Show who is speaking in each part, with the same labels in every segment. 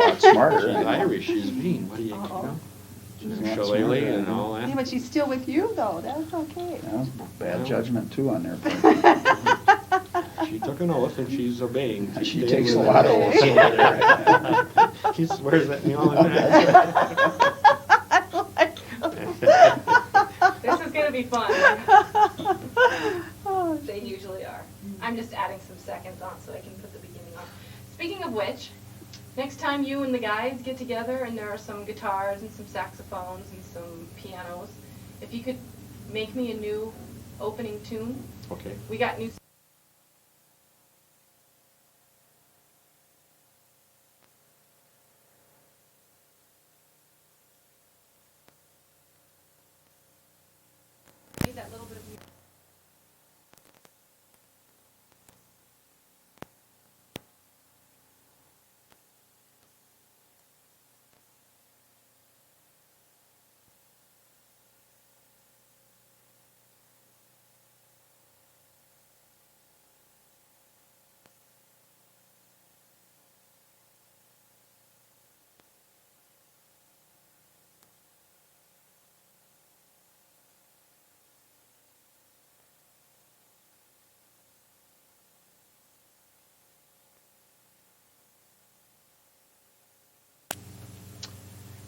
Speaker 1: lot smarter.
Speaker 2: She's
Speaker 1: than-
Speaker 2: Irish, she's mean, what do you know? She's
Speaker 1: She's
Speaker 2: a
Speaker 1: a lot
Speaker 2: shillelagh
Speaker 1: smarter
Speaker 2: and
Speaker 1: than-
Speaker 2: all
Speaker 3: Yeah,
Speaker 2: that.
Speaker 3: but she's still with you, though. That's okay.
Speaker 1: That was bad judgment too on their part.
Speaker 2: She took an oath and she's obeying.
Speaker 1: She
Speaker 2: staying
Speaker 1: takes a
Speaker 2: with
Speaker 1: lot
Speaker 2: it.
Speaker 1: of oaths over there.
Speaker 2: She swears at me all the time.
Speaker 4: This is gonna be fun.
Speaker 3: Oh,
Speaker 4: They usually are. I'm just adding some seconds on so I can put the beginning on. Speaking of which, next time you and the guys get together and there are some guitars and some saxophones and some pianos, if you could make me a new opening tune.
Speaker 2: Okay.
Speaker 4: We got new. That little bit of music.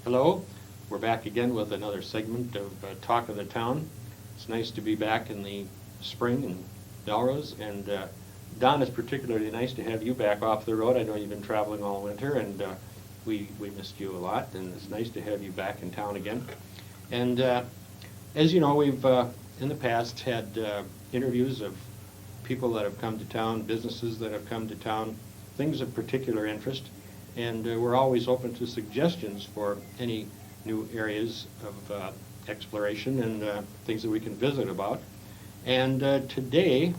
Speaker 2: Hello, we're back again with another segment of Talk of the Town. It's nice to be back in the spring in Melrose, and Don, it's particularly nice to have you back off the road. I know you've been traveling all winter, and we missed you a lot, and it's nice to have you back in town again. And as you know, we've in the past had interviews of people that have come to town, businesses that have come to town, things of particular interest. And we're always open to suggestions for any new areas of exploration and things that we can visit about. And today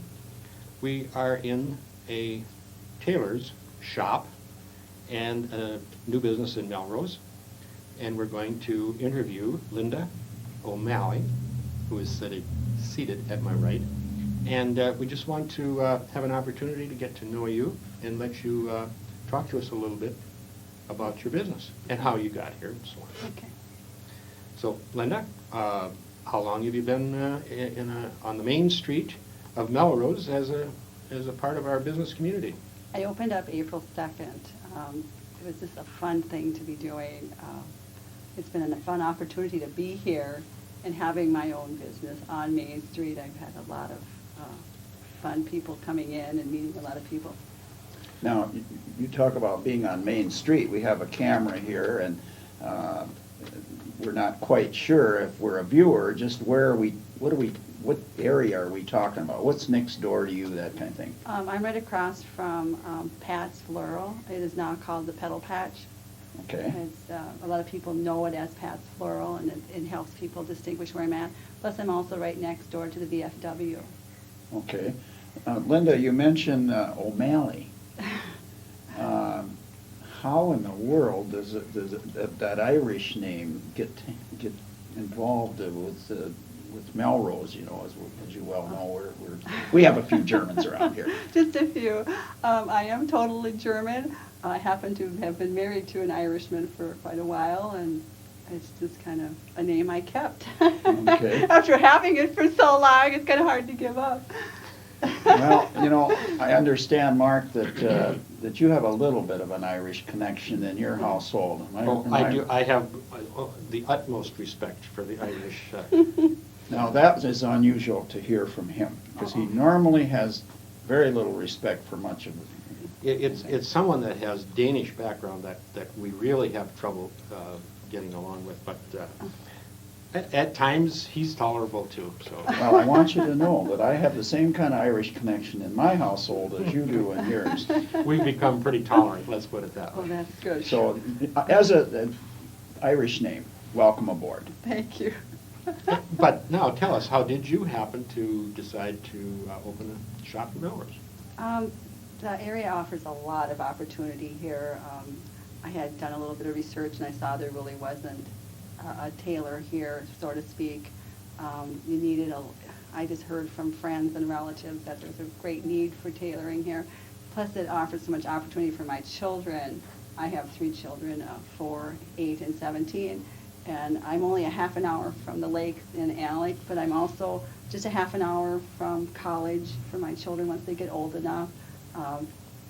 Speaker 2: we are in a tailor's shop and a new business in Melrose. And we're going to interview Linda O'Malley, who is seated at my right. And we just want to have an opportunity to get to know you and let you talk to us a little bit about your business and how you got here and so on.
Speaker 3: okay.
Speaker 2: So, Linda, how long have you been on the main street of Melrose as a part of our business community?
Speaker 3: I opened up April 2nd. It was just a fun thing to be doing. It's been a fun opportunity to be here and having my own business on Main Street. I've had a lot of fun people coming in and meeting a lot of people.
Speaker 1: Now, you talk about being on Main Street. We have a camera here, and we're not quite sure if we're a viewer. Just where are we? What area are we talking about? What's next door to you? That kind of thing.
Speaker 3: I'm right across from Pat's Floral. It is now called the Pedal Patch.
Speaker 1: Okay.
Speaker 3: It's, a lot of people know it as Pat's Floral, and it helps people distinguish where I'm at. Plus, I'm also right next door to the VFW.
Speaker 1: Okay. Linda, you mentioned O'Malley. How in the world does that Irish name get involved with Melrose? You know, as you well know, we have a few Germans around here.
Speaker 3: Just a few. I am totally German. I happen to have been married to an Irishman for quite a while, and it's just kind of a name I kept.
Speaker 1: Okay.
Speaker 3: After having it for so long, it's kind of hard to give up.
Speaker 1: Well, you know, I understand, Mark, that you have a little bit of an Irish connection in your household.
Speaker 2: I do. I have the utmost respect for the Irish.
Speaker 1: Now, that is unusual to hear from him, because he normally has very little respect for much of it.
Speaker 2: It's someone that has Danish background that we really have trouble getting along with, but at times he's tolerable too. So.
Speaker 1: Well, I want you to know that I have the same kind of Irish connection in my household as you do in yours.
Speaker 2: We've become pretty tolerant, let's put it that
Speaker 3: Oh,
Speaker 2: way.
Speaker 3: that's good.
Speaker 1: So, as an Irish name, welcome aboard.
Speaker 3: Thank you.
Speaker 2: But now tell us, how did you happen to decide to open a shop in Melrose?
Speaker 3: The area offers a lot of opportunity here. I had done a little bit of research, and I saw there really wasn't a tailor here, so to speak. You needed I just heard from friends and relatives that there's a great need for tailoring here. Plus, it offers so much opportunity for my children I have 3 children, 4, 8, and 17, and I'm only a half an hour from the lakes in Alec, but I'm also just a half an hour from college for my children once they get old enough.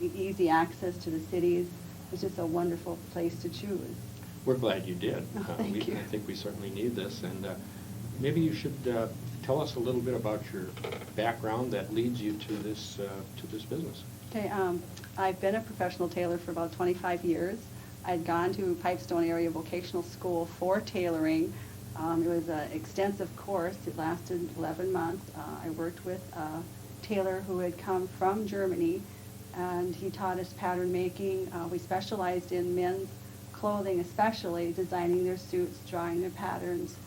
Speaker 3: Easy access to the cities. It's just a wonderful place to choose.
Speaker 2: We're glad you did.
Speaker 3: Oh, thank you.
Speaker 2: I think we certainly need this, and maybe you should tell us a little bit about your background that leads you to this business.
Speaker 3: Okay, I've been a professional tailor for about 25 years. I'd gone to Pipestone Area Vocational School for tailoring. It was an extensive course. It lasted 11 months. I worked with a tailor who had come from Germany, and he taught us pattern making. We specialized in men's clothing, especially designing their suits, drawing their patterns.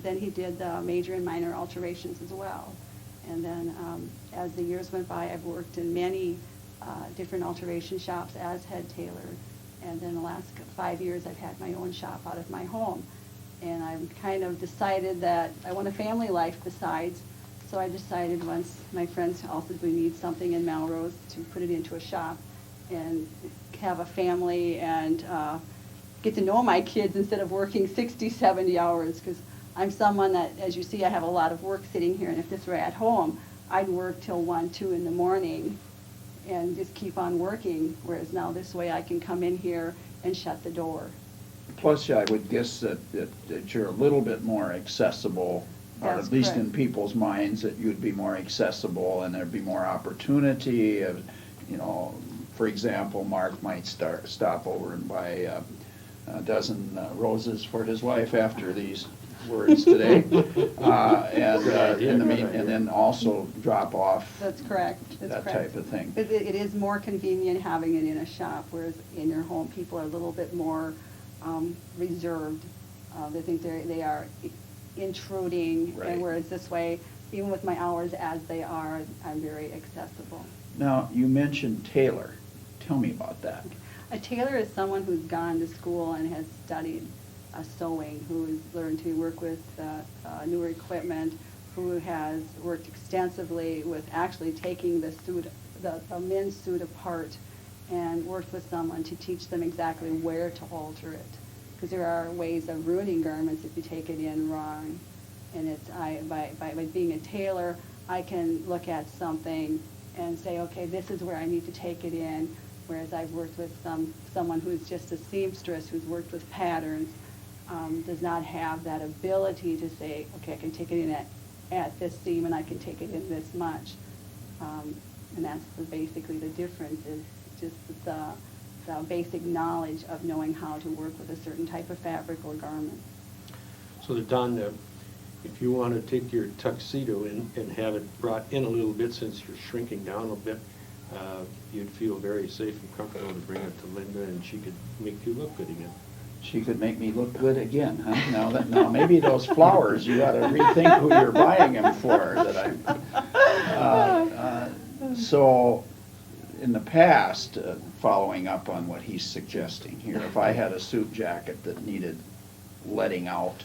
Speaker 3: Then he did the major and minor alterations as well. And then as the years went by, I've worked in many different alteration shops as head tailor. And then the last 5 years, I've had my own shop out of my home. And I've kind of decided that I want a family life besides. So I decided once my friends all said we need something in Melrose to put it into a shop and have a family and get to know my kids instead of working 60, 70 hours. Because I'm someone that, as you see, I have a lot of work sitting here. And if this were at home, I'd work till 1, 2 in the morning and just keep on working. Whereas now this way I can come in here and shut the door.
Speaker 1: Plus, I would guess that you're a little bit more accessible, or
Speaker 3: That's
Speaker 1: at least
Speaker 3: correct.
Speaker 1: in people's minds, that you'd be more accessible and there'd be more opportunity. You know, for example, Mark might stop over and buy a dozen roses for his wife after these words today. And then also drop off
Speaker 3: That's correct. That's
Speaker 1: that
Speaker 3: correct.
Speaker 1: type of thing.
Speaker 3: It is more convenient having it in a shop, whereas in your home, people are a little bit more reserved. They think they are intruding,
Speaker 1: Right.
Speaker 3: and whereas this way, even with my hours as they are, I'm very accessible.
Speaker 1: Now, you mentioned tailor. Tell me about that.
Speaker 3: A tailor is someone who's gone to school and has studied sewing, who has learned to work with newer equipment, who has worked extensively with actually taking the suit, the men's suit apart, and worked with someone to teach them exactly where to alter it. Because there are ways of ruining garments if you take it in wrong. And by being a tailor, I can look at something and say, okay, this is where I need to take it in. Whereas I've worked with someone who's just a seamstress, who's worked with patterns, does not have that ability to say, okay, I can take it in at this seam and I can take it in this much. And that's basically the difference, is just the basic knowledge of knowing how to work with a certain type of fabric or garment.
Speaker 2: So that Don, if you want to take your tuxedo in and have it brought in a little bit, since you're shrinking down a bit, you'd feel very safe and comfortable to bring it to Linda, and she could make you look good again.
Speaker 1: She could make me look good again, huh? Now maybe those flowers, you gotta rethink who you're buying them for, so, in the past, following up on what he's suggesting here, if I had a suit jacket that needed letting out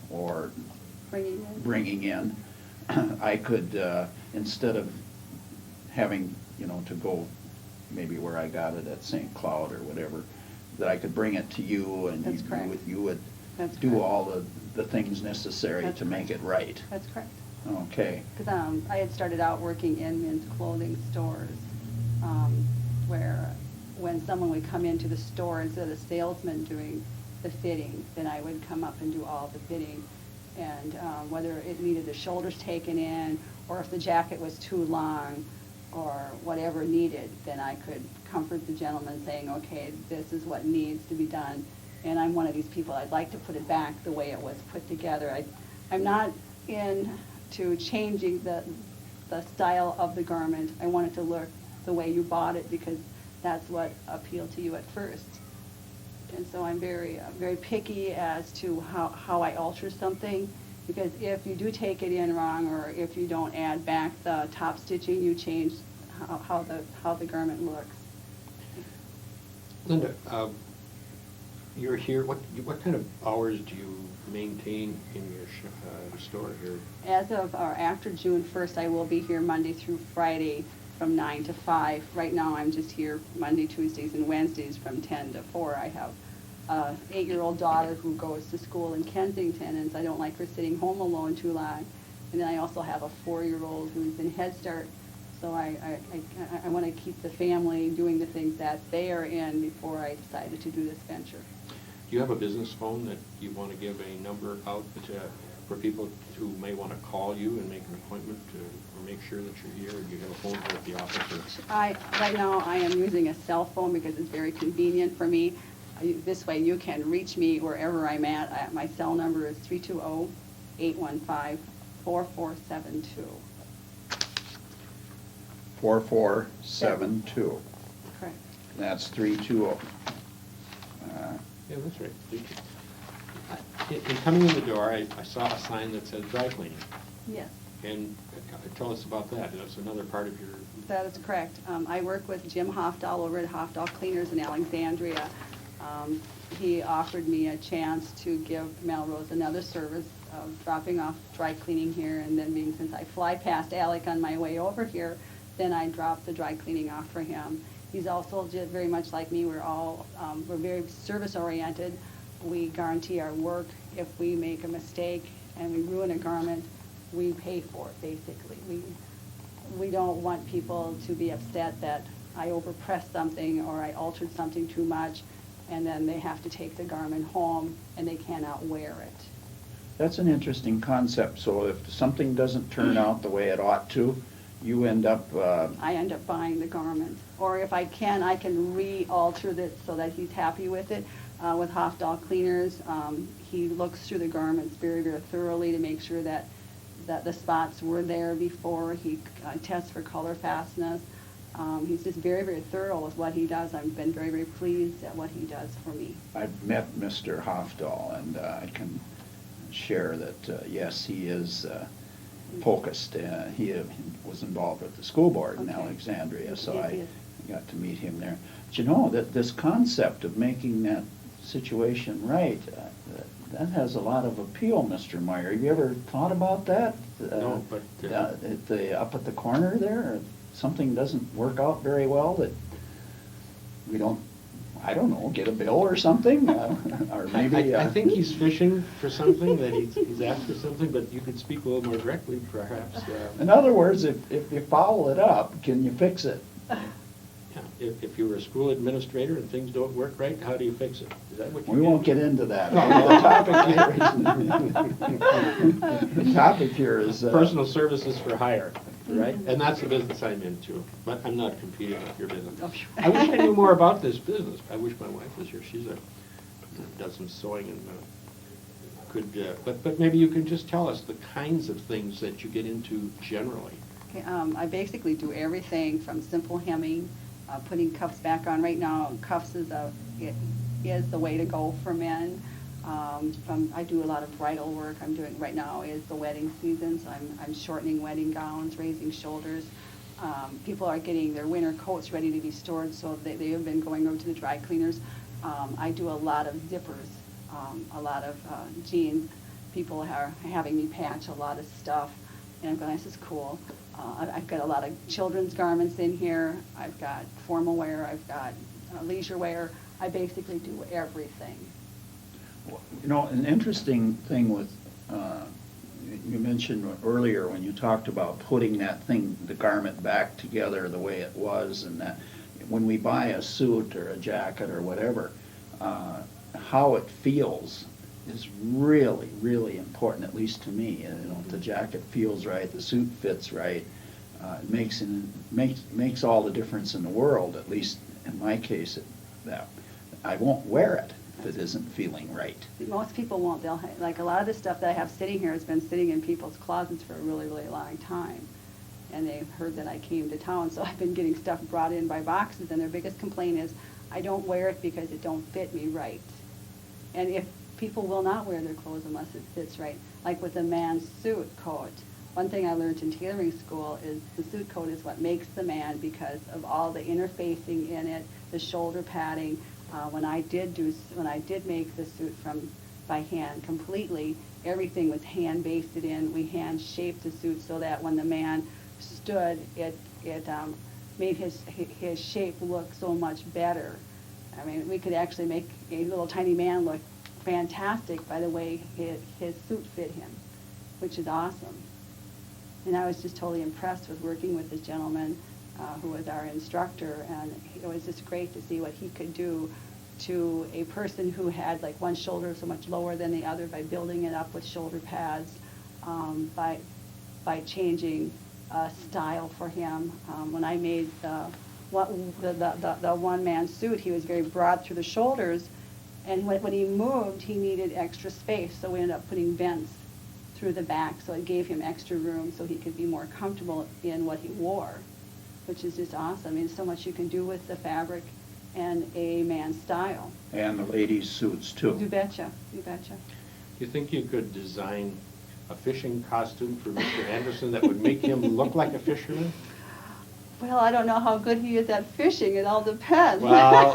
Speaker 1: or bringing in, I could, instead of having, to go maybe where I got it at St. Cloud or whatever, that I could bring it to you and
Speaker 3: That's correct.
Speaker 1: you would
Speaker 3: That's
Speaker 1: do
Speaker 3: correct.
Speaker 1: all the things necessary
Speaker 3: That's
Speaker 1: to make it right.
Speaker 3: That's correct.
Speaker 1: Okay.
Speaker 3: Because I had started out working in men's clothing stores, where when someone would come into the store, instead of the salesman doing the fitting, then I would come up and do all the fitting. And whether it needed the shoulders taken in, or if the jacket was too long, or whatever needed, then I could comfort the gentleman saying, okay, this is what needs to be done. And I'm one of these people, I'd like to put it back the way it was put together. I'm not into changing the style of the garment. I want it to look the way you bought it, because that's what appealed to you at first. And so I'm very picky as to how I alter something, because if you do take it in wrong, or if you don't add back the top stitching, you change how the garment looks.
Speaker 2: Linda, you're here, what kind of hours do you maintain in your store here?
Speaker 3: As of, or after June 1st, I will be here Monday through Friday from 9 to 5. Right now, I'm just here Monday, Tuesdays, and Wednesdays from 10 to 4. I have a 8-year-old daughter who goes to school in Kensington, and so I don't like her sitting home alone too long. And then I also have a 4-year-old who's in Head Start, so I want to keep the family doing the things that they are in before I decided to do this venture.
Speaker 2: Do you have a business phone that you want to give a number out for people who may want to call you and make an appointment or make sure that you're here? Or do you have a phone here at the office?
Speaker 3: Right now, I am using a cell phone because it's very convenient for me. This way, you can reach me wherever I'm at. My cell number is 320-815-4472.
Speaker 1: 4472.
Speaker 3: Correct.
Speaker 1: That's 320.
Speaker 2: Yeah, that's right. In coming in the door, I saw a sign that said dry cleaning.
Speaker 3: Yes.
Speaker 2: And tell us about that. That's another part of your...
Speaker 3: That is correct. I work with Jim Hofdahl over at Hofdahl Cleaners in Alexandria. He offered me a chance to give Melrose another service of dropping off dry cleaning here, and then since I fly past Alec on my way over here, then I drop the dry cleaning off for him. He's also just very much like me. We're very service oriented. We guarantee our work. If we make a mistake and we ruin a garment, we pay for it, basically. We don't want people to be upset that I overpressed something or I altered something too much, and then they have to take the garment home and they cannot wear it.
Speaker 1: That's an interesting concept. So if something doesn't turn out the way it ought to, you end up...
Speaker 3: I end up buying the garment. Or if I can re-alter it so that he's happy with it. With Hofdahl Cleaners, he looks through the garments very, very thoroughly to make sure that the spots were there before. He tests for color fastness. He's just very, very thorough with what he does. I've been very, very pleased at what he does for me.
Speaker 1: I've met Mr. Hofdahl, and I can share that, yes, he is focused. He was involved with the school board in
Speaker 3: Okay.
Speaker 1: Alexandria, so
Speaker 3: Yes,
Speaker 1: I
Speaker 3: yes.
Speaker 1: got to meet him there. But you know, that this concept of making that situation right, that has a lot of appeal, Mr. Meyer. Have you ever thought about that?
Speaker 2: No, but...
Speaker 1: Up at the corner there, something doesn't work out very well, that we don't, I don't know, get a bill or something? Or maybe...
Speaker 2: I think he's fishing for something, that he's asked for something, but you could speak a little more directly, perhaps.
Speaker 1: In other words, if you follow it up, can you fix it?
Speaker 2: Yeah, if you were a school administrator and things don't work right, how do you fix it? Is that what you
Speaker 1: We
Speaker 2: mean?
Speaker 1: won't get into that. The topic here is...
Speaker 2: Personal services for hire, right? And that's the business I'm into, but I'm not competing with your business.
Speaker 3: Oh, sure.
Speaker 2: I wish I knew more about this business. I wish my wife was here. She's does some sewing and but maybe you can just tell us the kinds of things that you get into generally.
Speaker 3: Okay, I basically do everything from simple hemming, putting cuffs back on. Right now, cuffs is the way to go for men. I do a lot of bridal work. I'm doing right now is the wedding season, so I'm shortening wedding gowns, raising shoulders. People are getting their winter coats ready to be stored, so they have been going over to the dry cleaners. I do a lot of zippers, a lot of jeans. People are having me patch a lot of stuff, and I'm going, this is cool. I've got a lot of children's garments in here. I've got formal wear. I've got leisure wear. I basically do everything.
Speaker 1: You know, an interesting thing with, you mentioned earlier when you talked about putting the garment back together the way it was, and that when we buy a suit or a jacket or whatever, how it feels is really, really important, at least to me. You know, if the jacket feels right, the suit fits right, it makes all the difference in the world, at least in my case, that I won't wear it if it isn't feeling right.
Speaker 3: Most people won't. Like a lot of the stuff that I have sitting here has been sitting in people's closets for a really, really long time. And they've heard that I came to town, so I've been getting stuff brought in by boxes, and their biggest complaint is, I don't wear it because it don't fit me right. And if people will not wear their clothes unless it fits right, like with a man's suit coat. One thing I learned in tailoring school is the suit coat is what makes the man because of all the interfacing in it, the shoulder padding. When I did make the suit by hand completely, everything was hand basted in. We hand shaped the suit so that when the man stood, it made his shape look so much better. I mean, we could actually make a little tiny man look fantastic by the way his suit fit him, which is awesome. And I was just totally impressed with working with this gentleman who was our instructor, and it was just great to see what he could do to a person who had like one shoulder so much lower than the other by building it up with shoulder pads, by changing style for him. When I made the one-man suit, he was very broad through the shoulders, and when he moved, he needed extra space, so we ended up putting vents through the back, so it gave him extra room so he could be more comfortable in what he wore, which is just awesome. I mean, so much you can do with the fabric and a man's style.
Speaker 1: And the ladies' suits too.
Speaker 3: You betcha, you betcha.
Speaker 2: Do you think you could design a fishing costume for Mr. Anderson that would make him look like a fisherman?
Speaker 3: Well, I don't know how good he is at fishing. It all depends.
Speaker 2: Well,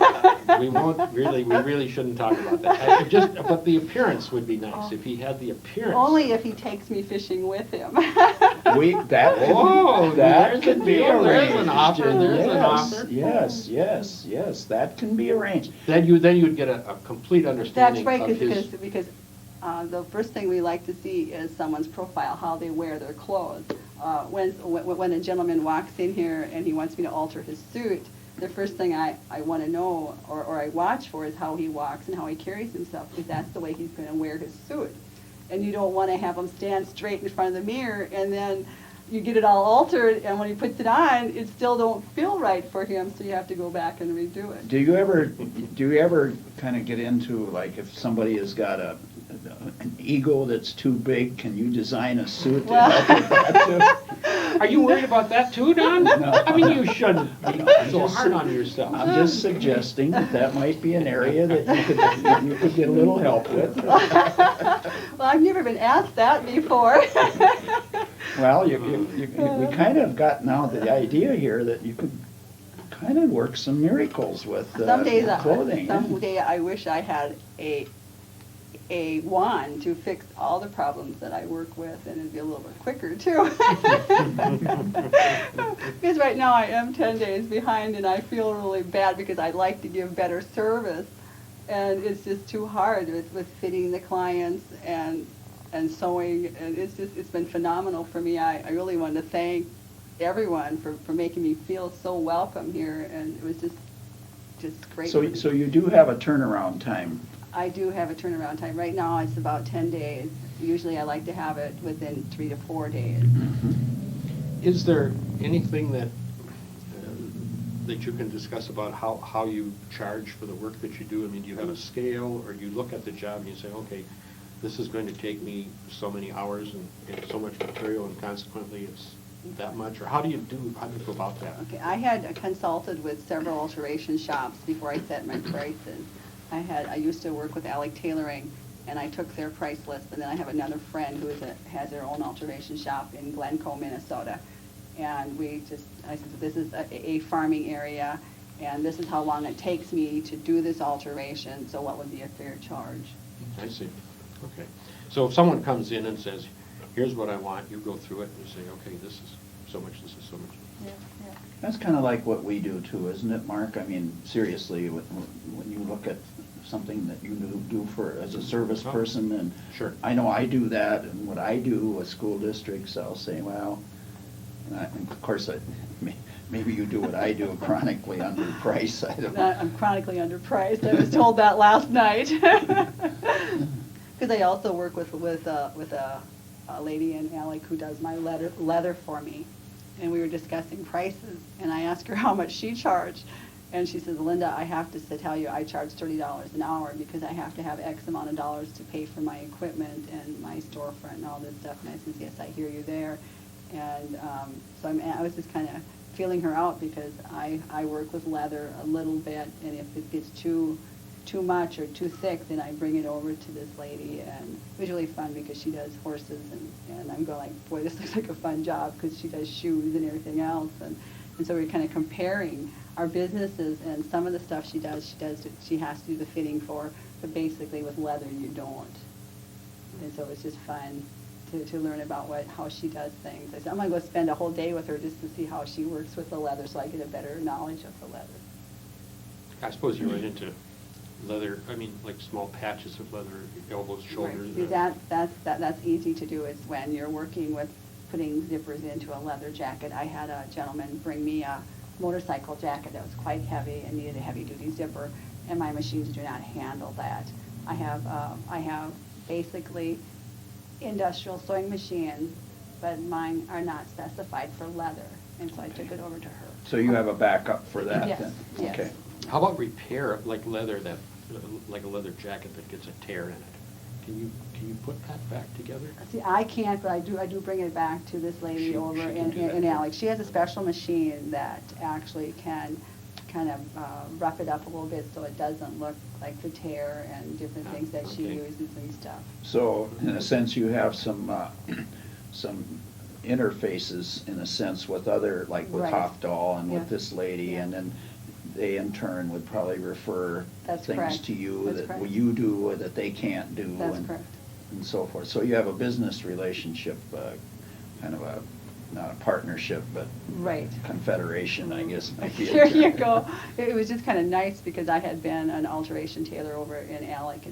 Speaker 2: we really shouldn't talk about that. But the appearance would be nice, if he had the appearance.
Speaker 3: Only if he takes me fishing with him.
Speaker 1: That could be arranged.
Speaker 2: There's an offer, there's an offer.
Speaker 1: Yes, that can be arranged.
Speaker 2: Then you'd get a complete understanding
Speaker 3: That's right,
Speaker 2: of his...
Speaker 3: because the first thing we like to see is someone's profile, how they wear their clothes. When a gentleman walks in here and he wants me to alter his suit, the first thing I want to know or I watch for is how he walks and how he carries himself, because that's the way he's going to wear his suit. And you don't want to have him stand straight in front of the mirror and then you get it all altered, and when he puts it on, it still don't feel right for him, so you have to go back and redo it.
Speaker 1: Do you ever kind of get into, like, if somebody has got an ego that's too big, can you design a suit to help with that too?
Speaker 2: Are you worried about that too, Don?
Speaker 1: No.
Speaker 2: I mean, you shouldn't be so hard on yourself.
Speaker 1: I'm just suggesting that might be an area that you could get a little help with.
Speaker 3: Well, I've never been asked that before.
Speaker 1: Well, we kind of got now the idea here that you could kind of work some miracles with clothing.
Speaker 3: Someday I wish I had a wand to fix all the problems that I work with, and it'd be a little bit quicker too. Because right now I am 10 days behind, and I feel really bad because I'd like to give better service, and it's just too hard with fitting the clients and sewing, and it's been phenomenal for me. I really want to thank everyone for making me feel so welcome here, and it was just great.
Speaker 1: So you do have a turnaround time.
Speaker 3: I do have a turnaround time. Right now it's about 10 days. Usually I like to have it within 3 to 4 days.
Speaker 2: Is there anything that you can discuss about how you charge for the work that you do? I mean, do you have a scale, or do you look at the job and you say, okay, this is going to take me so many hours and so much material, and consequently it's that much? Or how do you go about that?
Speaker 3: Okay, I had consulted with several alteration shops before I set my prices. I used to work with Alec Tailoring, and I took their price list, and then I have another friend who has their own alteration shop in Glencoe, Minnesota. And I said, this is a farming area, and this is how long it takes me to do this alteration, so what would be a fair charge?
Speaker 2: I see. Okay. So if someone comes in and says, here's what I want, you go through it and you say, okay, this is so much, this is so much.
Speaker 3: Yeah.
Speaker 1: That's kind of like what we do too, isn't it, Mark? I mean, seriously, when you look at something that you do as a service person, and
Speaker 2: sure.
Speaker 1: I know I do that, and what I do with school districts, I'll say, well, and of course, maybe you do what I do, chronically underpriced. I don't know.
Speaker 3: I'm chronically underpriced. I was told that last night. Because I also work with a lady in Alec who does my leather for me, and we were discussing prices, and I asked her how much she charged, and she says, Linda, I have to tell you I charge $30 an hour because I have to have X amount of dollars to pay for my equipment and my storefront and all this stuff. And I said, yes, I hear you there. And so I was just kind of feeling her out because I work with leather a little bit, and if it gets too much or too thick, then I bring it over to this lady, and it was really fun because she does horses, and I'm going like, boy, this looks like a fun job because she does shoes and everything else, and so we're kind of comparing our businesses, and some of the stuff she has to do the fitting for, but basically with leather you don't, and so it's just fun to learn about how she does things. I said, I'm gonna go spend a whole day with her just to see how she works with the leather, so I get a better knowledge of the leather.
Speaker 2: I suppose you run into leather, I mean, like small patches of leather, elbows, shoulders.
Speaker 3: Right. See, that's easy to do, is when you're working with putting zippers into a leather jacket. I had a gentleman bring me a motorcycle jacket that was quite heavy and needed a heavy-duty zipper, and my machines do not handle that. I have basically industrial sewing machines, but mine are not specified for leather, and so I took it over to her.
Speaker 1: So you have a backup for that
Speaker 3: Yes,
Speaker 1: then?
Speaker 3: yes.
Speaker 1: Okay.
Speaker 2: How about repair, like leather, like a leather jacket that gets a tear in it? Can you put that back together?
Speaker 3: See, I can't, but I do bring it back to this lady
Speaker 2: She
Speaker 3: over
Speaker 2: can do that
Speaker 3: in
Speaker 2: too.
Speaker 3: Alex. She has a special machine that actually can kind of rough it up a little bit so it doesn't look like the tear and different things that she
Speaker 2: Okay.
Speaker 3: uses and stuff.
Speaker 1: So in a sense, you have some interfaces in a sense with other, like with
Speaker 3: Right.
Speaker 1: Hofdahl and with
Speaker 3: Yeah.
Speaker 1: this lady,
Speaker 3: Yeah.
Speaker 1: and then they in turn would probably refer
Speaker 3: That's
Speaker 1: things
Speaker 3: correct.
Speaker 1: to you
Speaker 3: That's
Speaker 1: that
Speaker 3: correct.
Speaker 1: you do or that they can't do.
Speaker 3: That's
Speaker 1: and-
Speaker 3: correct.
Speaker 1: And so forth. So you have a business relationship, kind of a, not a partnership, but
Speaker 3: Right.
Speaker 1: confederation, I guess. might be a
Speaker 3: There you
Speaker 1: term.
Speaker 3: go. It was just kind of nice because I had been an alteration tailor over in Alec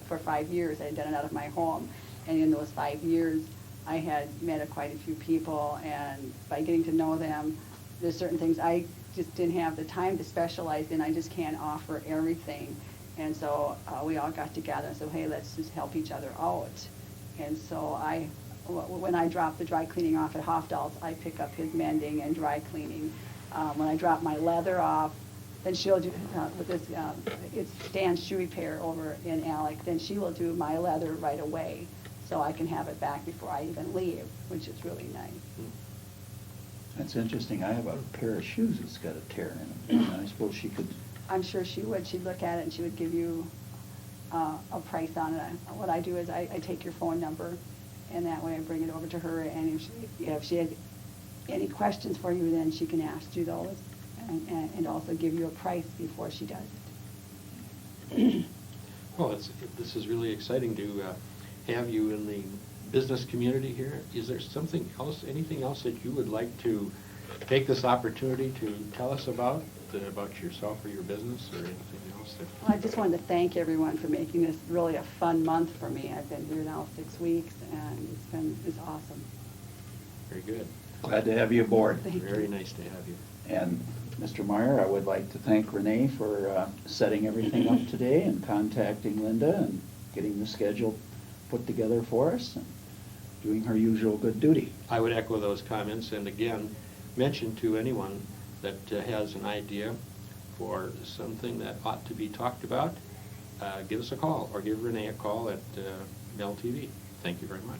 Speaker 3: for 5 years. I had done it out of my home. And in those 5 years, I had met quite a few people, and by getting to know them, there's certain things I just didn't have the time to specialize in. I just can't offer everything. And so we all got together and said, hey, let's just help each other out. And so when I drop the dry cleaning off at Hofdahl's, I pick up his mending and dry cleaning. When I drop my leather off, then she'll do, with this, it's Dan's Shoe Repair over in Alec, then she will do my leather right away, so I can have it back before I even leave, which is really nice.
Speaker 1: That's interesting. I have a pair of shoes that's got a tear in them. And I suppose she could,
Speaker 3: I'm sure she would. She'd look at it and she would give you a price on it. What I do is I take your phone number, and that way I bring it over to her, and if she has any questions for you, then she can ask you those and also give you a price before she does it.
Speaker 2: Well, this is really exciting to have you in the business community here. Is there something else, anything else that you would like to take this opportunity to tell us about yourself or your business or anything else?
Speaker 3: I just wanted to thank everyone for making this really a fun month for me. I've been here now 6 weeks, and it's awesome.
Speaker 2: Very good.
Speaker 1: glad to have you aboard.
Speaker 3: Thank you.
Speaker 2: Very nice to have you.
Speaker 1: And Mr. Meyer, I would like to thank Renee for setting everything up today and contacting Linda and getting the schedule put together for us and doing her usual good duty.
Speaker 2: I would echo those comments, and again, mention to anyone that has an idea for something that ought to be talked about, give us a call, or give Renee a call at Mel-TV. Thank you very much.